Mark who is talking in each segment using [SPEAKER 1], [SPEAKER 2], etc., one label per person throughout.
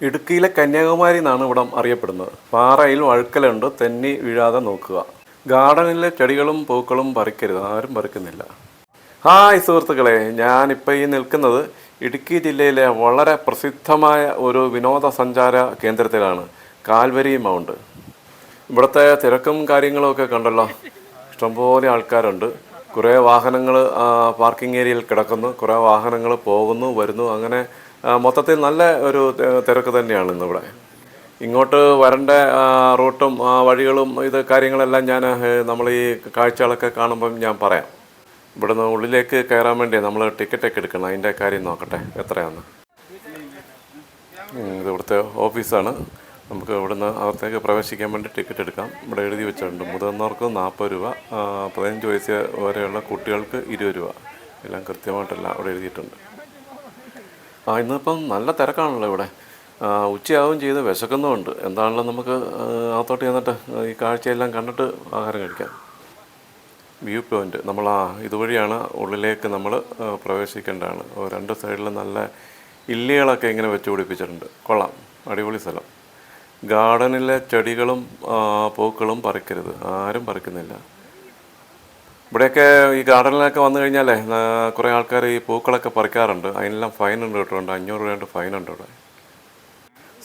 [SPEAKER 1] ഇടുക്കിയിലെ കന്യാകുമാരി എന്നാണ് ഇവിടം അറിയപ്പെടുന്നത്. പാറയിൽ വഴുക്കലുണ്ട്, തെന്നി വീഴാതെ നോക്കുക. ഗാർഡനിലെ ചെടികളും പൂക്കളും പറിക്കരുത്, ആരും പറിക്കുന്നില്ല. ഹായ് സുഹൃത്തുക്കളെ, ഞാനിപ്പോൾ ഈ നിൽക്കുന്നത് ഇടുക്കി ജില്ലയിലെ വളരെ പ്രസിദ്ധമായ ഒരു വിനോദസഞ്ചാര കേന്ദ്രത്തിലാണ്, കാൽവരി മൗണ്ട്. ഇവിടുത്തെ തിരക്കും കാര്യങ്ങളും ഒക്കെ കണ്ടല്ലോ, ഇഷ്ടംപോലെ ആൾക്കാരുണ്ട്. കുറേ വാഹനങ്ങൾ പാർക്കിംഗ് ഏരിയയിൽ കിടക്കുന്നു, കുറേ വാഹനങ്ങൾ പോകുന്നു വരുന്നു. അങ്ങനെ മൊത്തത്തിൽ നല്ല ഒരു തിരക്ക് തന്നെയാണ് ഇന്നിവിടെ. ഇങ്ങോട്ട് വരേണ്ട റൂട്ടും വഴികളും ഇത് കാര്യങ്ങളെല്ലാം ഞാൻ നമ്മൾ ഈ കാഴ്ചകളൊക്കെ കാണുമ്പം ഞാൻ പറയാം. ഇവിടുന്ന് ഉള്ളിലേക്ക് കയറാൻ വേണ്ടി നമ്മൾ ടിക്കറ്റൊക്കെ എടുക്കണം. അതിൻ്റെ കാര്യം നോക്കട്ടെ എത്രയാണ്. ഇത് ഇവിടുത്തെ ഓഫീസാണ്. നമുക്ക് ഇവിടുന്ന് അകത്തേക്ക് പ്രവേശിക്കാൻ വേണ്ടി ടിക്കറ്റ് എടുക്കാം. ഇവിടെ എഴുതി വെച്ചിട്ടുണ്ട്, മുതിർന്നവർക്ക് 40 രൂപ, 15 വയസ്സ് വരെയുള്ള കുട്ടികൾക്ക് 20 രൂപ. എല്ലാം കൃത്യമായിട്ടെല്ലാം അവിടെ എഴുതിയിട്ടുണ്ട്. ഇന്നിപ്പം നല്ല തിരക്കാണല്ലോ ഇവിടെ. ഉച്ചയാവും ചെയ്ത് വിശക്കുന്നുമുണ്ട്. എന്താണല്ലോ നമുക്ക് അകത്തോട്ട് ചെന്നിട്ട് ഈ കാഴ്ചയെല്ലാം കണ്ടിട്ട് ആഹാരം കഴിക്കാം. വ്യൂ പോയിൻ്റ് നമ്മൾ ഇതുവഴിയാണ് ഉള്ളിലേക്ക് നമ്മൾ പ്രവേശിക്കേണ്ടതാണ്. രണ്ട് സൈഡിൽ നല്ല ഇല്ലികളൊക്കെ ഇങ്ങനെ വെച്ച് പിടിപ്പിച്ചിട്ടുണ്ട്. കൊള്ളാം, അടിപൊളി സ്ഥലം. ഗാർഡനിലെ ചെടികളും പൂക്കളും പറിക്കരുത്, ആരും പറിക്കുന്നില്ല. ഇവിടെയൊക്കെ ഈ ഗാർഡനിലൊക്കെ വന്നു കഴിഞ്ഞാലേ കുറേ ആൾക്കാർ ഈ പൂക്കളൊക്കെ പറിക്കാറുണ്ട്. അതിനെല്ലാം ഫൈൻ ഉണ്ട് കേട്ടോ, 500 രൂപയുടെ ഫൈനുണ്ട് ഇവിടെ.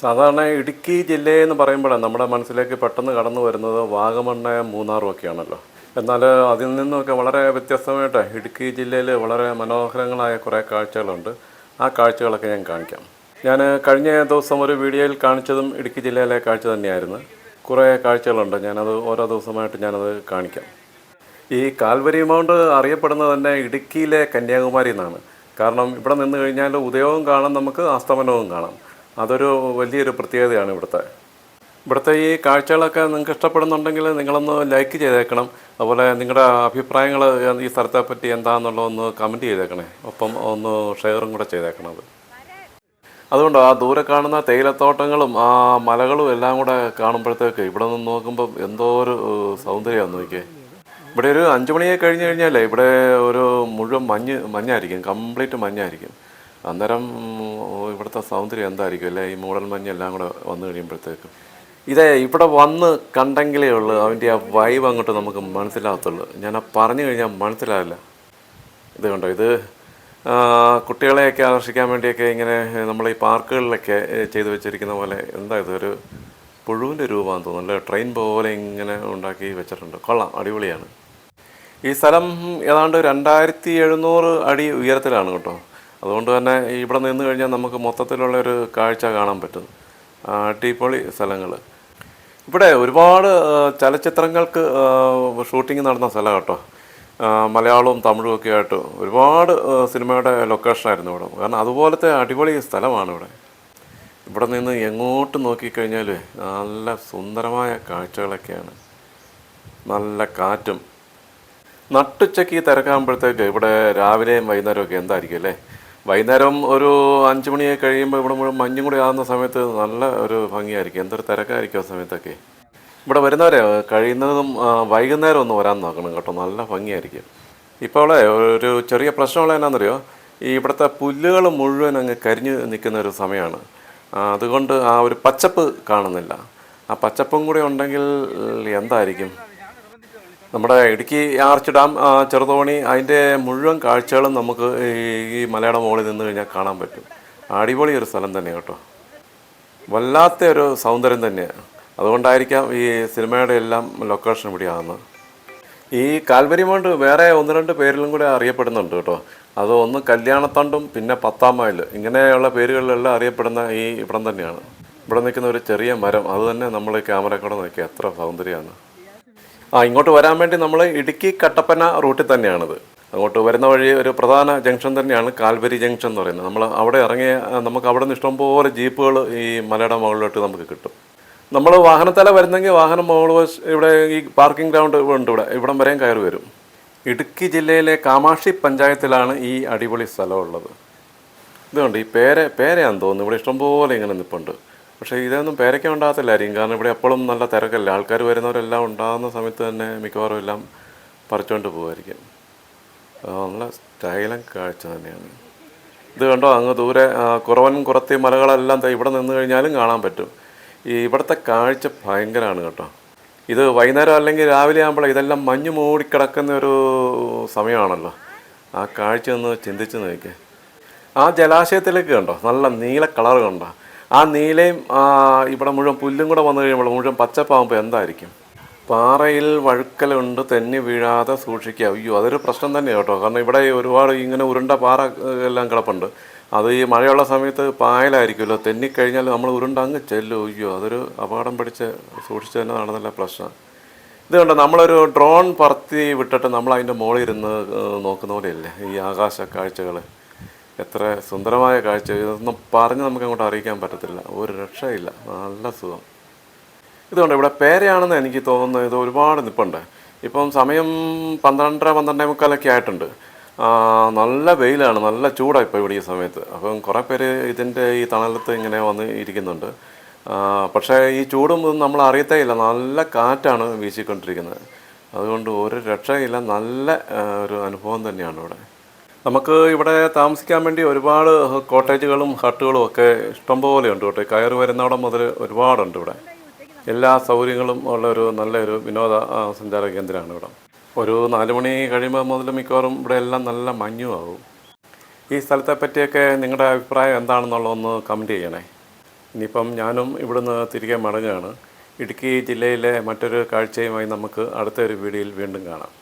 [SPEAKER 1] സാധാരണ ഇടുക്കി ജില്ലയെന്ന് പറയുമ്പോഴാണ് നമ്മുടെ മനസ്സിലേക്ക് പെട്ടെന്ന് കടന്നു വരുന്നത് വാഗമണ്ണ്, മൂന്നാറും ഒക്കെയാണല്ലോ. എന്നാൽ അതിൽ നിന്നൊക്കെ വളരെ വ്യത്യസ്തമായിട്ട് ഇടുക്കി ജില്ലയിൽ വളരെ മനോഹരങ്ങളായ കുറേ കാഴ്ചകളുണ്ട്. ആ കാഴ്ചകളൊക്കെ ഞാൻ കാണിക്കാം. ഞാൻ കഴിഞ്ഞ ദിവസം ഒരു വീഡിയോയിൽ കാണിച്ചതും ഇടുക്കി ജില്ലയിലെ കാഴ്ച തന്നെയായിരുന്നു. കുറേ കാഴ്ചകളുണ്ട്, ഞാനത് ഓരോ ദിവസമായിട്ട് ഞാനത് കാണിക്കാം. ഈ കാൽവരി മൗണ്ട് അറിയപ്പെടുന്നത് തന്നെ ഇടുക്കിയിലെ കന്യാകുമാരി എന്നാണ്. കാരണം ഇവിടെ നിന്ന് കഴിഞ്ഞാൽ ഉദയവും കാണാം, നമുക്ക് അസ്തമനവും കാണാം. അതൊരു വലിയൊരു പ്രത്യേകതയാണ് ഇവിടുത്തെ ഈ കാഴ്ചകളൊക്കെ നിങ്ങൾക്ക് ഇഷ്ടപ്പെടുന്നുണ്ടെങ്കിൽ നിങ്ങളൊന്ന് ലൈക്ക് ചെയ്തേക്കണം. അതുപോലെ നിങ്ങളുടെ അഭിപ്രായങ്ങൾ ഈ സ്ഥലത്തെ പറ്റി എന്താണെന്നുള്ളതൊന്ന് കമൻറ്റ് ചെയ്തേക്കണേ. ഒപ്പം ഒന്ന് ഷെയറും കൂടെ ചെയ്തേക്കണം. അതുകൊണ്ട് ദൂരെ കാണുന്ന തേയിലത്തോട്ടങ്ങളും മലകളും എല്ലാം കൂടെ കാണുമ്പോഴത്തേക്ക് ഇവിടെ നിന്ന് നോക്കുമ്പോൾ എന്തോ ഒരു സൗന്ദര്യമാണ് നോക്കിയേ. ഇവിടെ ഒരു 5 മണിയെ കഴിഞ്ഞ് കഴിഞ്ഞാലേ ഇവിടെ ഒരു മുഴുവൻ മഞ്ഞായിരിക്കും, കംപ്ലീറ്റ് മഞ്ഞായിരിക്കും. അന്നേരം ഇവിടുത്തെ സൗന്ദര്യം എന്തായിരിക്കും അല്ലേ, ഈ മൂടൽ മഞ്ഞെല്ലാം കൂടെ വന്നു കഴിയുമ്പോഴത്തേക്കും. ഇവിടെ വന്ന് കണ്ടെങ്കിലേ ഉള്ളൂ അവൻ്റെ ആ വൈബ് അങ്ങോട്ട് നമുക്ക് മനസ്സിലാകത്തുള്ളൂ. ഞാൻ പറഞ്ഞു കഴിഞ്ഞാൽ മനസ്സിലാവില്ല. ഇത് കണ്ടോ, ഇത് കുട്ടികളെയൊക്കെ ആകർഷിക്കാൻ വേണ്ടിയൊക്കെ ഇങ്ങനെ നമ്മൾ ഈ പാർക്കുകളിലൊക്കെ ചെയ്തു വെച്ചിരിക്കുന്ന പോലെ എന്താ ഇതൊരു പുഴുവിൻ്റെ രൂപമാണെന്ന് തോന്നുന്നു. ട്രെയിൻ പോലെ ഇങ്ങനെ ഉണ്ടാക്കി വെച്ചിട്ടുണ്ട്. കൊള്ളാം, അടിപൊളിയാണ്. ഈ സ്ഥലം ഏതാണ്ട് 2700 അടി ഉയരത്തിലാണ് കേട്ടോ. അതുകൊണ്ട് തന്നെ ഇവിടെ നിന്ന് കഴിഞ്ഞാൽ നമുക്ക് മൊത്തത്തിലുള്ളൊരു കാഴ്ച കാണാൻ പറ്റും. അടിപൊളി സ്ഥലങ്ങൾ. ഇവിടെ ഒരുപാട് ചലച്ചിത്രങ്ങൾക്ക് ഷൂട്ടിംഗ് നടന്ന സ്ഥലം കേട്ടോ. മലയാളവും തമിഴും ഒക്കെ ആയിട്ട് ഒരുപാട് സിനിമയുടെ ലൊക്കേഷനായിരുന്നു ഇവിടെ. കാരണം അതുപോലത്തെ അടിപൊളി സ്ഥലമാണ് ഇവിടെ നിന്ന് എങ്ങോട്ട് നോക്കിക്കഴിഞ്ഞാൽ നല്ല സുന്ദരമായ കാഴ്ചകളൊക്കെയാണ്, നല്ല കാറ്റും. നട്ടുച്ചയ്ക്ക് തിരക്കാകുമ്പോഴത്തേക്ക് ഇവിടെ രാവിലെയും വൈകുന്നേരമൊക്കെ എന്തായിരിക്കും അല്ലേ. വൈകുന്നേരം ഒരു 5 മണിയൊക്കെ കഴിയുമ്പോൾ ഇവിടെ മുഴുവൻ മഞ്ഞും കൂടി ആകുന്ന സമയത്ത് നല്ല ഒരു ഭംഗിയായിരിക്കും, എന്തൊരു തിരക്കായിരിക്കും ആ സമയത്തൊക്കെ. ഇവിടെ വരുന്നവരെ കഴിയുന്നതും വൈകുന്നേരം ഒന്ന് വരാൻ നോക്കണം കേട്ടോ, നല്ല ഭംഗിയായിരിക്കും. ഇപ്പോൾ ഒരു ചെറിയ പ്രശ്നമുള്ള എന്നാണെന്നറിയോ, ഈ ഇവിടുത്തെ പുല്ലുകൾ മുഴുവൻ അങ്ങ് കരിഞ്ഞ് നിൽക്കുന്ന ഒരു സമയമാണ്. അതുകൊണ്ട് ആ ഒരു പച്ചപ്പ് കാണുന്നില്ല. ആ പച്ചപ്പും കൂടി ഉണ്ടെങ്കിൽ എന്തായിരിക്കും. നമ്മുടെ ഇടുക്കി ആർച്ച് ഡാം, ചെറുതോണി, അതിൻ്റെ മുഴുവൻ കാഴ്ചകളും നമുക്ക് ഈ മലയുടെ മുകളിൽ നിന്ന് കഴിഞ്ഞാൽ കാണാൻ പറ്റും. അടിപൊളി ഒരു സ്ഥലം തന്നെ കേട്ടോ, വല്ലാത്ത ഒരു സൗന്ദര്യം തന്നെയാണ്. അതുകൊണ്ടായിരിക്കാം ഈ സിനിമയുടെ എല്ലാം ലൊക്കേഷൻ ഇവിടെയാകുന്നത്. ഈ കാൽവരി മൗണ്ട് വേറെ 1-2 പേരിലും കൂടെ അറിയപ്പെടുന്നുണ്ട് കേട്ടോ. അത് ഒന്ന് കല്യാണത്തണ്ടും പിന്നെ 10-ാം മൈൽ, ഇങ്ങനെയുള്ള പേരുകളിലെല്ലാം അറിയപ്പെടുന്ന ഈ ഇവിടം തന്നെയാണ്. ഇവിടെ നിൽക്കുന്ന ഒരു ചെറിയ മരം, അത് തന്നെ നമ്മൾ ക്യാമറ കൂടെ നോക്കി എത്ര സൗന്ദര്യമാണ്. ഇങ്ങോട്ട് വരാൻ വേണ്ടി നമ്മൾ ഇടുക്കി കട്ടപ്പന റൂട്ടിൽ തന്നെയാണിത്. അങ്ങോട്ട് വരുന്ന വഴി ഒരു പ്രധാന ജംഗ്ഷൻ തന്നെയാണ് കാൽവരി ജംഗ്ഷൻ എന്ന് പറയുന്നത്. നമ്മൾ അവിടെ ഇറങ്ങിയ നമുക്ക് അവിടെ നിന്ന് ഇഷ്ടംപോലെ ജീപ്പുകൾ ഈ മലയുടെ മുകളിലോട്ട് നമുക്ക് കിട്ടും. നമ്മൾ വാഹനത്തല വരുന്നെങ്കിൽ വാഹനം മുകളിൽ ഇവിടെ ഈ പാർക്കിംഗ് ഗ്രൗണ്ട് ഉണ്ട്, ഇവിടം വരെയും കയറി വരും. ഇടുക്കി ജില്ലയിലെ കാമാക്ഷി പഞ്ചായത്തിലാണ് ഈ അടിപൊളി സ്ഥലമുള്ളത്. ഇതുകൊണ്ട് ഈ പേരയാണെന്ന് തോന്നുന്നു. ഇവിടെ ഇഷ്ടംപോലെ ഇങ്ങനെ നിൽപ്പുണ്ട്. പക്ഷേ ഇതൊന്നും പേരയ്ക്ക ഉണ്ടാകത്തില്ലായിരിക്കും, കാരണം ഇവിടെ എപ്പോഴും നല്ല തിരക്കല്ല. ആൾക്കാർ വരുന്നവരെല്ലാം ഉണ്ടാകുന്ന സമയത്ത് തന്നെ മിക്കവാറും എല്ലാം പറിച്ചുകൊണ്ട് പോകുമായിരിക്കും. നല്ല സ്റ്റൈലൻ കാഴ്ച തന്നെയാണ്. ഇത് കണ്ടോ, അങ്ങ് ദൂരെ കുറവൻ കുറത്തി മലകളെല്ലാം ഇവിടെ നിന്ന് കഴിഞ്ഞാലും കാണാൻ പറ്റും. ഈ ഇവിടുത്തെ കാഴ്ച ഭയങ്കരമാണ് കേട്ടോ. ഇത് വൈകുന്നേരം അല്ലെങ്കിൽ രാവിലെ ആകുമ്പോൾ ഇതെല്ലാം മഞ്ഞ് മൂടിക്കിടക്കുന്ന ഒരു സമയമാണല്ലോ. ആ കാഴ്ച ഒന്ന് ചിന്തിച്ച് നോക്കിയേ. ആ ജലാശയത്തിലേക്ക് കണ്ടോ, നല്ല നീല കളർ കണ്ടോ. ആ നീലയും ഇവിടെ മുഴുവൻ പുല്ലും കൂടെ വന്നു കഴിയുമ്പോൾ മുഴുവൻ പച്ചപ്പാകുമ്പോൾ എന്തായിരിക്കും. പാറയിൽ വഴുക്കലുണ്ട്, തെന്നി വീഴാതെ സൂക്ഷിക്കുക. അയ്യോ, അതൊരു പ്രശ്നം തന്നെയാണ് കേട്ടോ. കാരണം ഇവിടെ ഒരുപാട് ഇങ്ങനെ ഉരുണ്ട പാറ എല്ലാം കിടപ്പുണ്ട്. അത് ഈ മഴയുള്ള സമയത്ത് പായലായിരിക്കുമല്ലോ, തെന്നിക്കഴിഞ്ഞാൽ നമ്മൾ ഉരുണ്ട അങ്ങ് ചെല്ലും. അയ്യോ, അതൊരു അപകടം പിടിച്ച് സൂക്ഷിച്ച് തന്നെ നടന്നില്ല പ്രശ്നം. ഇത് കണ്ടോ, നമ്മളൊരു ഡ്രോൺ പറത്തി വിട്ടിട്ട് നമ്മൾ അതിൻ്റെ മുകളിൽ ഇരുന്ന് നോക്കുന്ന പോലെയല്ലേ ഈ ആകാശ കാഴ്ചകൾ. എത്ര സുന്ദരമായ കാഴ്ച. ഇതൊന്നും പറഞ്ഞ് നമുക്ക് അങ്ങോട്ട് അറിയിക്കാൻ പറ്റത്തില്ല. ഒരു രക്ഷയില്ല, നല്ല സുഖം. ഇതുകൊണ്ട് ഇവിടെ പേരയാണെന്ന് എനിക്ക് തോന്നുന്നത്. ഇത് ഒരുപാട് നിൽപ്പുണ്ട്. ഇപ്പം സമയം 12:30-12:45 ആയിട്ടുണ്ട്. നല്ല വെയിലാണ്, നല്ല ചൂടാണ് ഇപ്പോൾ ഇവിടെ ഈ സമയത്ത്. അപ്പം കുറേ പേര് ഇതിൻ്റെ ഈ തണലത്ത് ഇങ്ങനെ വന്ന് ഇരിക്കുന്നുണ്ട്. പക്ഷേ ഈ ചൂടും നമ്മൾ അറിയത്തേ ഇല്ല. നല്ല കാറ്റാണ് വീശിക്കൊണ്ടിരിക്കുന്നത്. അതുകൊണ്ട് ഒരു രക്ഷയില്ല, നല്ല ഒരു അനുഭവം തന്നെയാണ് ഇവിടെ. നമുക്ക് ഇവിടെ താമസിക്കാൻ വേണ്ടി ഒരുപാട് കോട്ടേജുകളും ഹട്ടുകളും ഒക്കെ ഇഷ്ടംപോലെ ഉണ്ട് കേട്ടോ. കയറി വരുന്നവിടം മുതൽ ഒരുപാടുണ്ട് ഇവിടെ. എല്ലാ സൗകര്യങ്ങളും ഉള്ളൊരു നല്ലൊരു വിനോദ സഞ്ചാര കേന്ദ്രമാണ് ഇവിടെ. ഒരു 4 മണി കഴിയുമ്പോൾ മുതൽ മിക്കവാറും ഇവിടെ എല്ലാം നല്ല മഞ്ഞും ആവും. ഈ സ്ഥലത്തെ പറ്റിയൊക്കെ നിങ്ങളുടെ അഭിപ്രായം എന്താണെന്നുള്ളതൊന്ന് കമൻറ്റ് ചെയ്യണേ. ഇനിയിപ്പം ഞാനും ഇവിടുന്ന് തിരികെ മടങ്ങുകയാണ്. ഇടുക്കി ജില്ലയിലെ മറ്റൊരു കാഴ്ചയുമായി നമുക്ക് അടുത്തൊരു വീഡിയോയിൽ വീണ്ടും കാണാം.